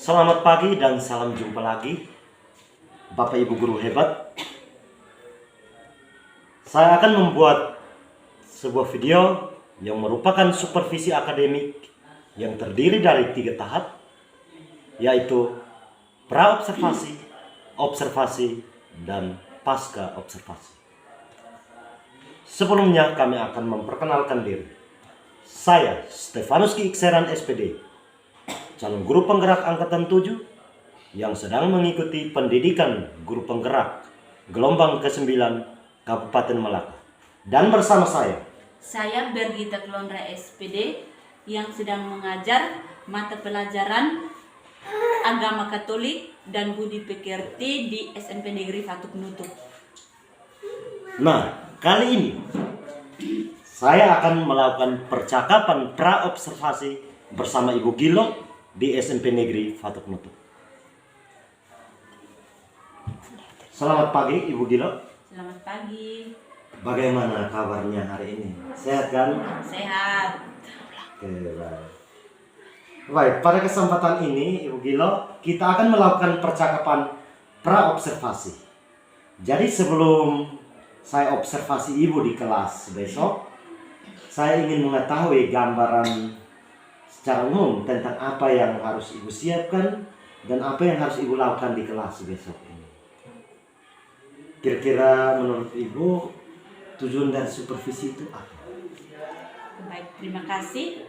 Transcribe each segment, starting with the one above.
Selamat pagi dan salam jumpa lagi Bapak Ibu guru hebat. Saya akan membuat sebuah video yang merupakan supervisi akademik yang terdiri dari 3 tahap, yaitu pra-observasi, observasi, dan pasca observasi. Sebelumnya kami akan memperkenalkan diri. Saya Stefanus Ki Ikseran SPD, calon guru penggerak angkatan 7 yang sedang mengikuti pendidikan guru penggerak gelombang ke-9 Kabupaten Malaka. Dan bersama saya Bergita Klondra SPD yang sedang mengajar mata pelajaran Agama Katolik dan Budi Pekerti di SMP Negeri Fatuk Nutuk. Nah, kali ini saya akan melakukan percakapan pra-observasi bersama Ibu Gilo di SMP Negeri Fatuk Nutuk. Selamat pagi Ibu Gilo. Selamat pagi. Bagaimana kabarnya hari ini? Sehat kan? Sehat. Oke, baik. Baik, pada kesempatan ini Ibu Gilo, kita akan melakukan percakapan pra-observasi. Jadi sebelum saya observasi Ibu di kelas besok, saya ingin mengetahui gambaran secara umum tentang apa yang harus Ibu siapkan dan apa yang harus Ibu lakukan di kelas besok ini. Kira-kira menurut Ibu tujuan dari supervisi itu apa? Baik, terima kasih.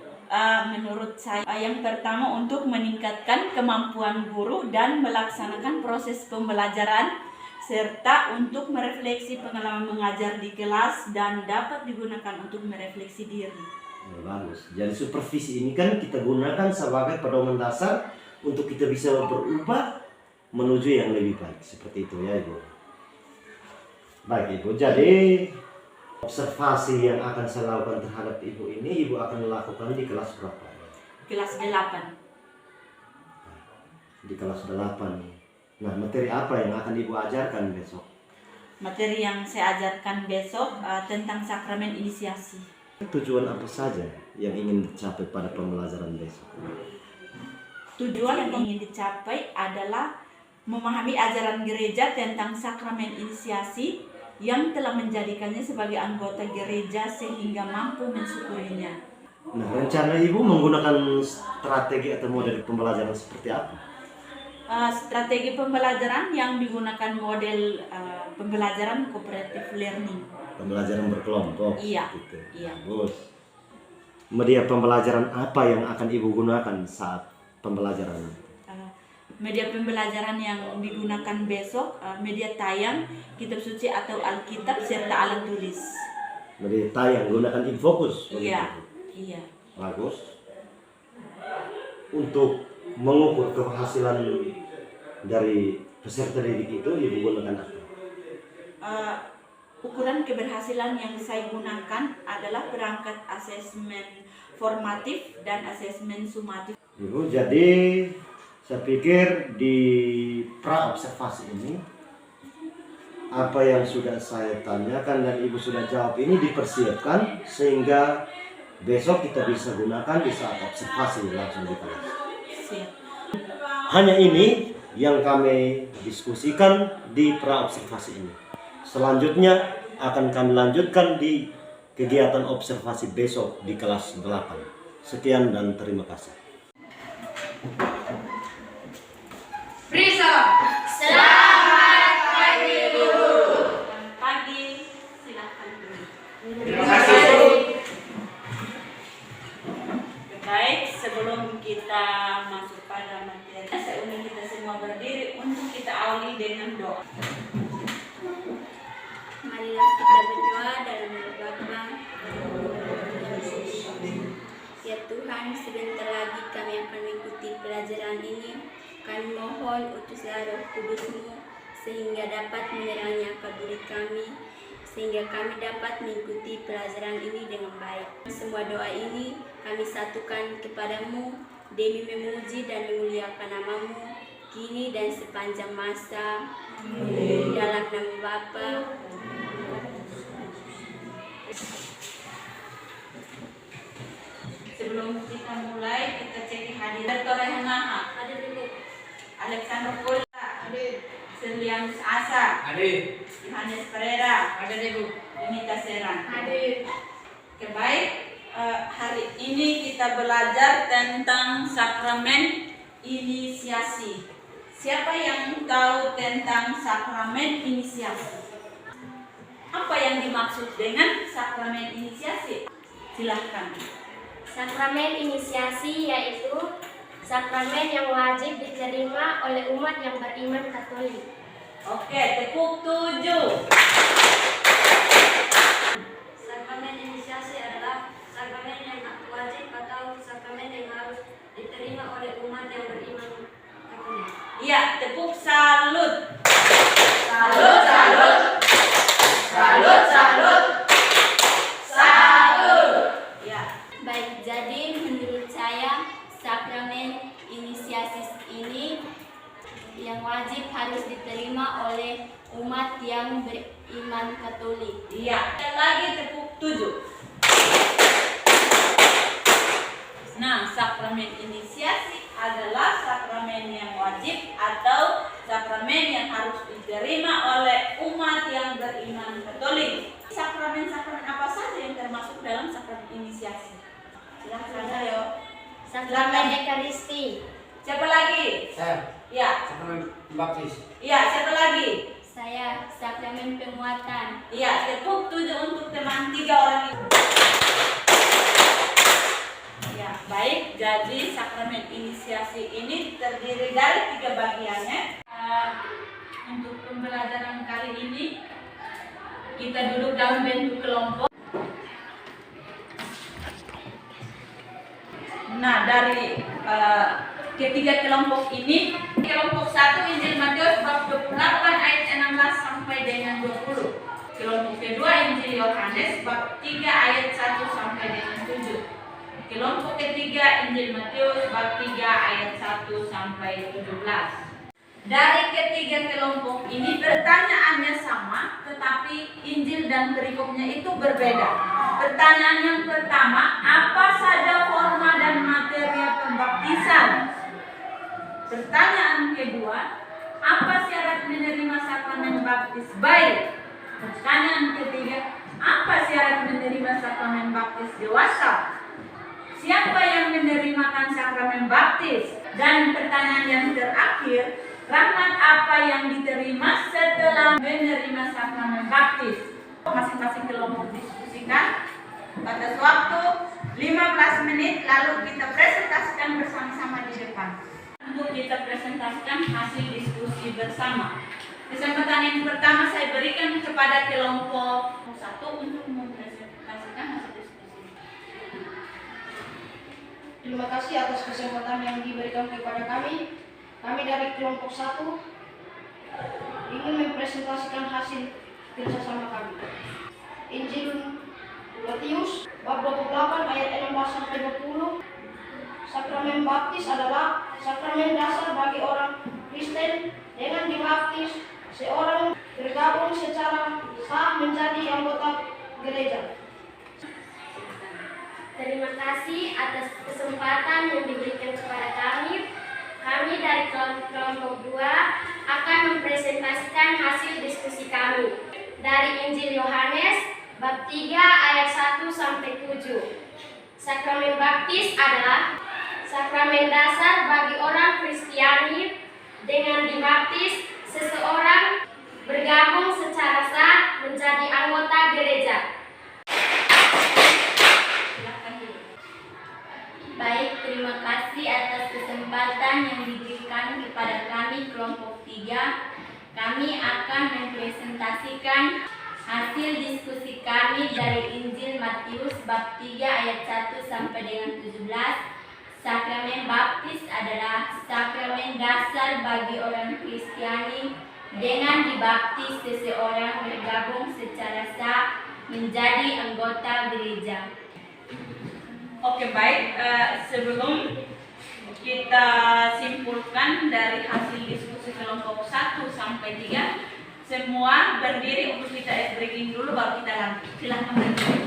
Menurut saya yang pertama untuk meningkatkan kemampuan guru dan melaksanakan proses pembelajaran serta untuk merefleksi pengalaman mengajar di kelas dan dapat digunakan untuk merefleksi diri. Bagus. Jadi supervisi ini kan kita gunakan sebagai pedoman dasar untuk kita bisa berubah menuju yang lebih baik. Seperti itu ya Ibu. Baik Ibu, jadi observasi yang akan saya lakukan terhadap Ibu ini, Ibu akan lakukan di kelas berapa? Kelas 8. Di kelas 8. Nah, materi apa yang akan Ibu ajarkan besok? Materi yang saya ajarkan besok tentang sakramen inisiasi. Tujuan apa saja yang ingin dicapai pada pembelajaran besok? Tujuan yang ingin dicapai adalah memahami ajaran gereja tentang sakramen inisiasi yang telah menjadikannya sebagai anggota gereja sehingga mampu mensyukurinya. Nah, rencana Ibu menggunakan strategi atau model pembelajaran seperti apa? Strategi pembelajaran yang digunakan model pembelajaran cooperative learning. Pembelajaran berkelompok. Iya. Gitu. Iya. Bagus. Media pembelajaran apa yang akan Ibu gunakan saat pembelajaran? Media pembelajaran yang digunakan besok, media tayang, kitab suci atau Alkitab serta alat tulis. Media tayang, gunakan Infocus. Iya. Iya. Bagus. Untuk mengukur keberhasilan dari peserta didik itu, Ibu gunakan apa? Ukuran keberhasilan yang saya gunakan adalah perangkat asesmen formatif dan asesmen sumatif. Ibu, jadi saya pikir di pra-observasi ini apa yang sudah saya tanyakan dan Ibu sudah jawab ini dipersiapkan sehingga besok kita bisa gunakan di saat observasi langsung di kelas. Siap. Hanya ini yang kami diskusikan di pra-observasi ini. Selanjutnya akan kami lanjutkan di kegiatan observasi besok di kelas 8. Sekian dan terima kasih. Risa, selamat pagi guru. Selamat pagi, silakan dulu. Terima kasih. Baik, sebelum kita masuk pada materi, saya undang kita semua berdiri untuk kita awali dengan doa. Marilah kita berdoa dalam nama Bapa. Ya Tuhan, sebentar lagi kami akan mengikuti pelajaran ini. Kami mohon utuslah Roh Kudus-Mu sehingga dapat menerangi akal budi kami, sehingga kami dapat mengikuti pelajaran ini dengan baik. Semua doa ini kami satukan kepadamu demi memuji dan memuliakan nama-Mu kini dan sepanjang masa. Amin. Dalam nama Bapa. Sebelum kita mulai, kita cek hadirat orang yang maha. Ada dulu. Alexander Kola, Serlianus Asa, Yohanes Pereira, Yunita Seran. Oke, baik. Hari ini kita belajar tentang sakramen inisiasi. Siapa yang tahu tentang sakramen inisiasi? Apa yang dimaksud dengan sakramen inisiasi? Silahkan. Sakramen inisiasi yaitu sakramen yang wajib diterima oleh umat yang beriman Katolik. Oke, tepuk 7. Sakramen inisiasi adalah sakramen yang wajib atau sakramen yang harus diterima oleh umat yang beriman Katolik. Iya, tepuk salut. Salut, salut. Salut, salut. Salut. Ya. Baik, jadi menurut saya sakramen inisiasi ini yang wajib harus diterima oleh umat yang beriman Katolik. Iya. Dan lagi tepuk 7. Nah, sakramen inisiasi adalah sakramen yang wajib atau sakramen yang harus diterima oleh umat yang beriman Katolik. Sakramen-sakramen apa saja yang termasuk dalam sakramen inisiasi? Silahkan, ayo. Sakramen Ekaristi. Siapa lagi? Saya, Ya. sakramen baptis. Iya, siapa lagi? Saya sakramen penguatan. Iya, tepuk 7 untuk teman 3 orang itu. Ya, baik. Jadi sakramen inisiasi ini terdiri dari 3 bagiannya. Untuk pembelajaran kali ini kita duduk dalam bentuk kelompok. Nah, dari ketiga kelompok ini, kelompok 1 Injil Matius bab 28 ayat 16 sampai dengan 20. Kelompok kedua Injil Yohanes bab 3 ayat 1 sampai dengan 7. Kelompok ketiga Injil Matius bab 3 ayat 1 sampai 17. Dari ketiga kelompok ini pertanyaannya sama, tetapi Injil dan perikopnya itu berbeda. Pertanyaan yang pertama, apa saja forma dan materi pembaptisan? Pertanyaan kedua, apa syarat menerima sakramen baptis bayi? Pertanyaan ketiga, apa syarat menerima sakramen baptis dewasa? Siapa yang menerimakan sakramen baptis? Dan pertanyaan yang terakhir, rahmat apa yang diterima setelah menerima sakramen baptis? Masing-masing kelompok diskusikan. Batas waktu 15 menit, lalu kita presentasikan bersama-sama di depan. Untuk kita presentasikan hasil diskusi bersama. Kesempatan yang pertama saya berikan kepada kelompok 1 untuk mempresentasikan hasil diskusi. Terima kasih atas kesempatan yang diberikan kepada kami. Kami dari kelompok 1 ingin mempresentasikan hasil kerjasama kami. Injil Matius bab 28 ayat 16 sampai 20. Sakramen baptis adalah sakramen dasar bagi orang Kristen. Dengan dibaptis, seorang bergabung secara sah menjadi anggota gereja. Terima kasih atas kesempatan yang diberikan kepada kami. Kami dari kelompok 2 akan mempresentasikan hasil diskusi kami dari Injil Yohanes bab 3 ayat 1 sampai 7. Sakramen baptis adalah sakramen dasar bagi orang Kristiani. Dengan dibaptis, seseorang bergabung secara sah menjadi anggota gereja. Baik, terima kasih atas kesempatan yang diberikan kepada kami kelompok 3. Kami akan mempresentasikan hasil diskusi kami dari Injil Matius bab 3 ayat 1 sampai dengan 17. Sakramen baptis adalah sakramen dasar bagi orang Kristiani. Dengan dibaptis, seseorang bergabung secara sah menjadi anggota gereja. Oke, baik. Sebelum kita simpulkan dari hasil diskusi kelompok 1 sampai 3, semua berdiri untuk kita ice breaking dulu, baru kita lanjut. Silahkan berdiri.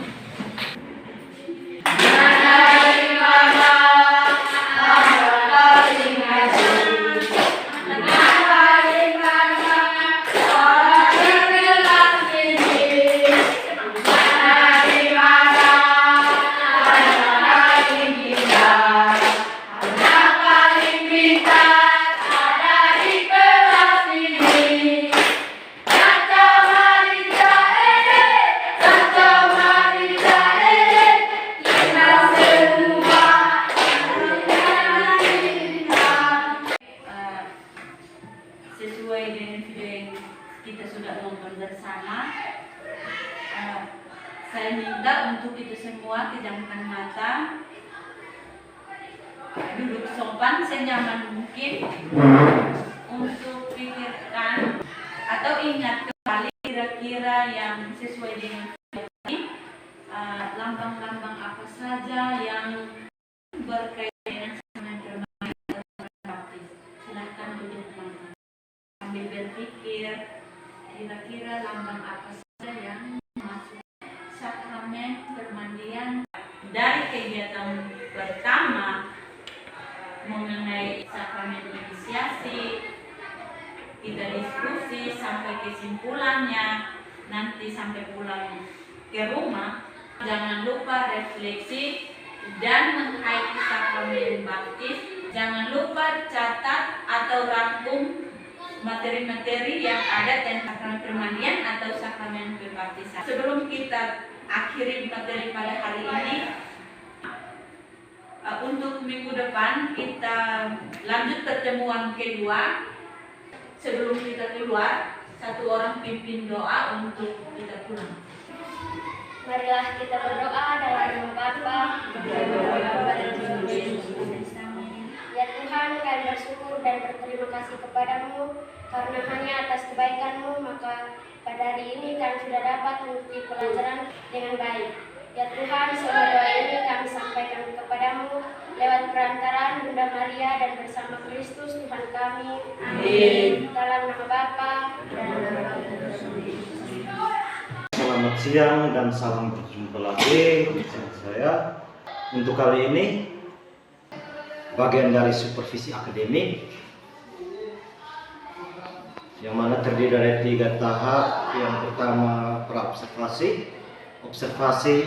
bersama. Saya minta untuk itu semua pejamkan mata, duduk sopan senyaman mungkin untuk pikirkan atau ingat kembali kira-kira yang sesuai dengan lambang-lambang apa saja yang berkaitan dengan sakramen permandian baptis. Silahkan duduk sambil berpikir kira-kira lambang apa saja yang masuk sakramen permandian. Dari kegiatan pertama mengenai sakramen inisiasi, kita diskusi sampai kesimpulannya, nanti sampai pulang ke rumah. Jangan lupa refleksi dan mengkaji sakramen baptis. Jangan lupa catat atau rangkum materi-materi yang ada tentang sakramen permandian atau sakramen pembaptisan. Sebelum kita akhiri materi pada hari ini, untuk minggu depan kita lanjut pertemuan kedua. Sebelum kita keluar, satu orang pimpin doa untuk kita pulang. Marilah kita berdoa dalam nama Bapa, Ya Tuhan, kami bersyukur dan berterima kasih kepadamu karena hanya atas kebaikan-Mu maka pada hari ini kami sudah dapat mengikuti pelajaran dengan baik. Ya Tuhan, semua doa ini kami sampaikan kepadamu lewat perantaraan Bunda Maria dan bersama Kristus Tuhan kami. Amin. Dalam nama Bapa dan nama Selamat siang dan salam berjumpa lagi bersama saya. Untuk kali ini bagian dari supervisi akademik yang mana terdiri dari 3 tahap. Yang pertama pra-observasi, observasi,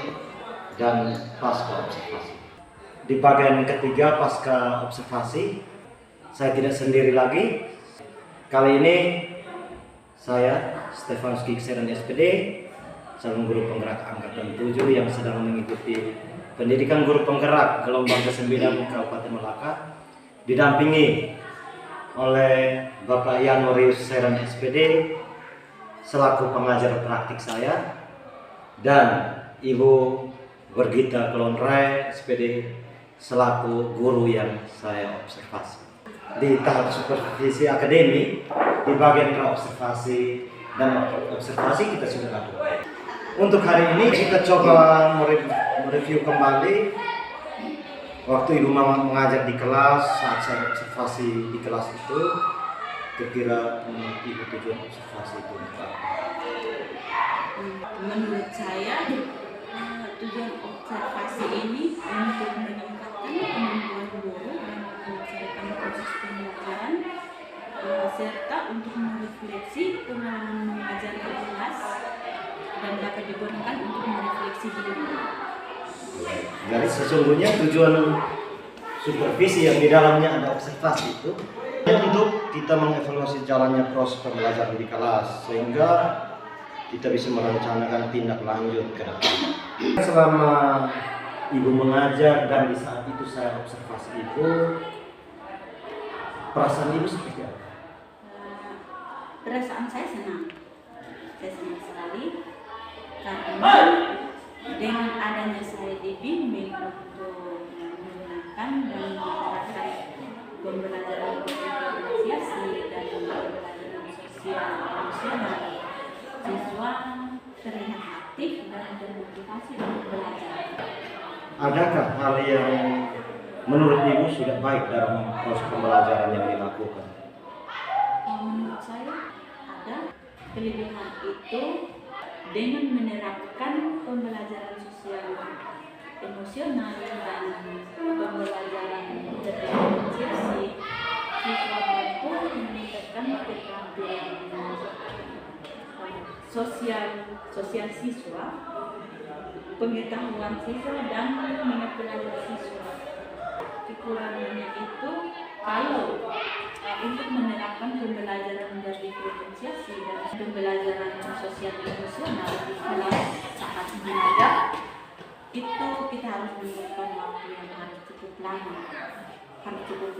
dan pasca observasi. Di bagian ketiga pasca observasi, saya tidak sendiri lagi. Kali ini saya Stefanus Gikseran SPD, calon guru penggerak angkatan 7 yang sedang mengikuti pendidikan guru penggerak gelombang ke-9 Kabupaten Malaka, didampingi oleh Bapak Yanorius Seran SPD selaku pengajar praktik saya dan Ibu Bergita Kelonrai SPD selaku guru yang saya observasi. Di tahap supervisi akademik, di bagian pra-observasi dan observasi kita sudah lakukan. Untuk hari ini kita coba mereview kembali waktu Ibu Mama mengajar di kelas. Saat saya observasi di kelas itu, kira-kira Ibu tujuan observasi itu apa? Menurut saya tujuan observasi ini untuk meningkatkan kemampuan guru dan melaksanakan proses pembelajaran serta untuk merefleksi pengalaman mengajar di kelas dan dapat digunakan untuk merefleksi diri. Jadi sesungguhnya tujuan supervisi yang di dalamnya ada observasi itu untuk kita mengevaluasi jalannya proses pembelajaran di kelas sehingga kita bisa merencanakan tindak lanjut ke depan. Selama Ibu mengajar dan di saat itu saya observasi Ibu, perasaan Ibu seperti apa? Perasaan saya senang sekali karena dengan adanya saya dibimbing untuk menggunakan dan menerapkan pembelajaran diferensiasi dan pembelajaran sosial emosional, siswa terlihat aktif dan termotivasi untuk belajar. Adakah hal yang menurut Ibu sudah baik dalam proses pembelajaran yang dilakukan? Menurut saya ada kelebihan itu dengan menerapkan pembelajaran sosial emosional dan pembelajaran diferensiasi, siswa mampu meningkatkan keterampilan sosial siswa, pengetahuan siswa dan minat belajar siswa. Kekurangannya itu kalau untuk menerapkan pembelajaran berdiferensiasi dan pembelajaran sosial emosional di kelas saat mengajar, itu kita harus membutuhkan waktu yang harus cukup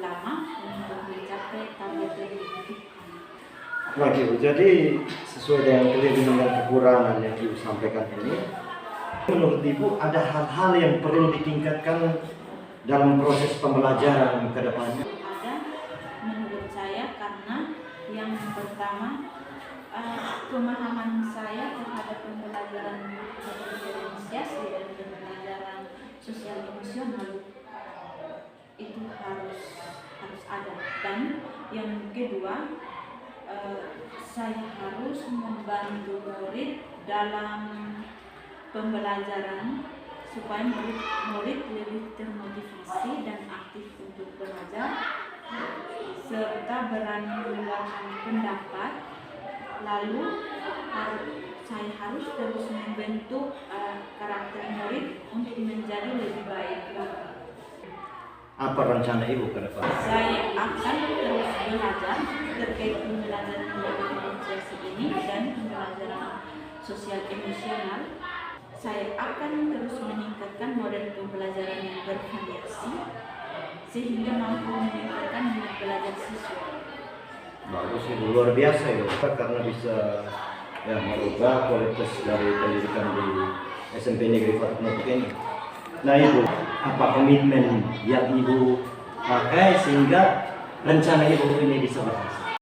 lama untuk mencapai target yang dibutuhkan. Baik Ibu, jadi sesuai dengan kelebihan dan kekurangan yang Ibu sampaikan ini. Menurut Ibu ada hal-hal yang perlu ditingkatkan dalam proses pembelajaran ke depannya? Ada menurut saya, karena yang pertama pemahaman saya terhadap pembelajaran diferensiasi dan pembelajaran sosial emosional itu harus ada. Dan yang kedua, saya harus membantu murid dalam pembelajaran supaya murid lebih termotivasi dan aktif untuk belajar, serta berani mengeluarkan pendapat. Lalu saya harus terus membentuk karakter murid untuk menjadi lebih baik lagi. Apa rencana Ibu ke depan? Saya akan terus belajar terkait pembelajaran diferensiasi ini dan pembelajaran sosial emosional. Saya akan terus meningkatkan model pembelajaran yang bervariasi sehingga mampu meningkatkan minat belajar siswa. Bagus Ibu, luar biasa ya, karena bisa merubah kualitas dari pendidikan di SMP Negeri Fatuk Nutuk ini. Nah Ibu, apa komitmen yang Ibu pakai sehingga rencana Ibu ini bisa berhasil?